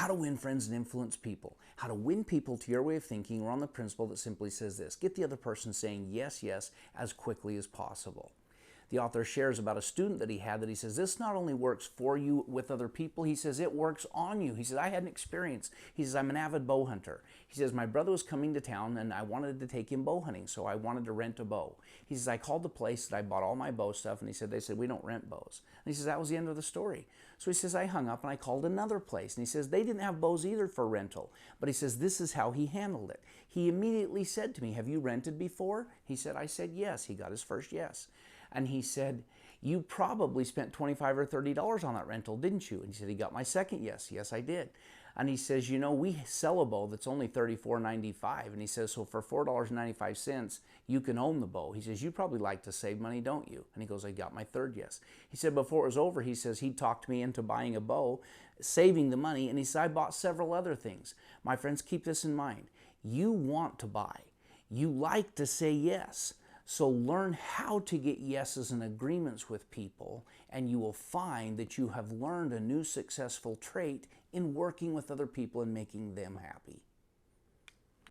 How to win friends and influence people. How to win people to your way of thinking or on the principle that simply says this: get the other person saying yes, yes, as quickly as possible. The author shares about a student that he had that he says, this not only works for you with other people, he says it works on you. He says, I had an experience. He says, I'm an avid bow hunter. He says, my brother was coming to town and I wanted to take him bow hunting, so I wanted to rent a bow. He says, I called the place that I bought all my bow stuff, and they said, we don't rent bows. And he says, that was the end of the story. So he says, I hung up and I called another place, and he says, they didn't have bows either for rental. But he says, this is how he handled it. He immediately said to me, have you rented before? He said, I said, yes. He got his first yes. And he said, you probably spent $25 or $30 on that rental, didn't you? And he said, he got my second yes. Yes, I did. And he says, you know, we sell a bow that's only $34.95. And he says, so for $4.95, you can own the bow. He says, you probably like to save money, don't you? And he goes, I got my third yes. He said, before it was over, he says, he talked me into buying a bow, saving the money. And he said, I bought several other things. My friends, keep this in mind. You want to buy. You like to say yes. So learn how to get yeses and agreements with people, and you will find that you have learned a new successful trait in working with other people and making them happy.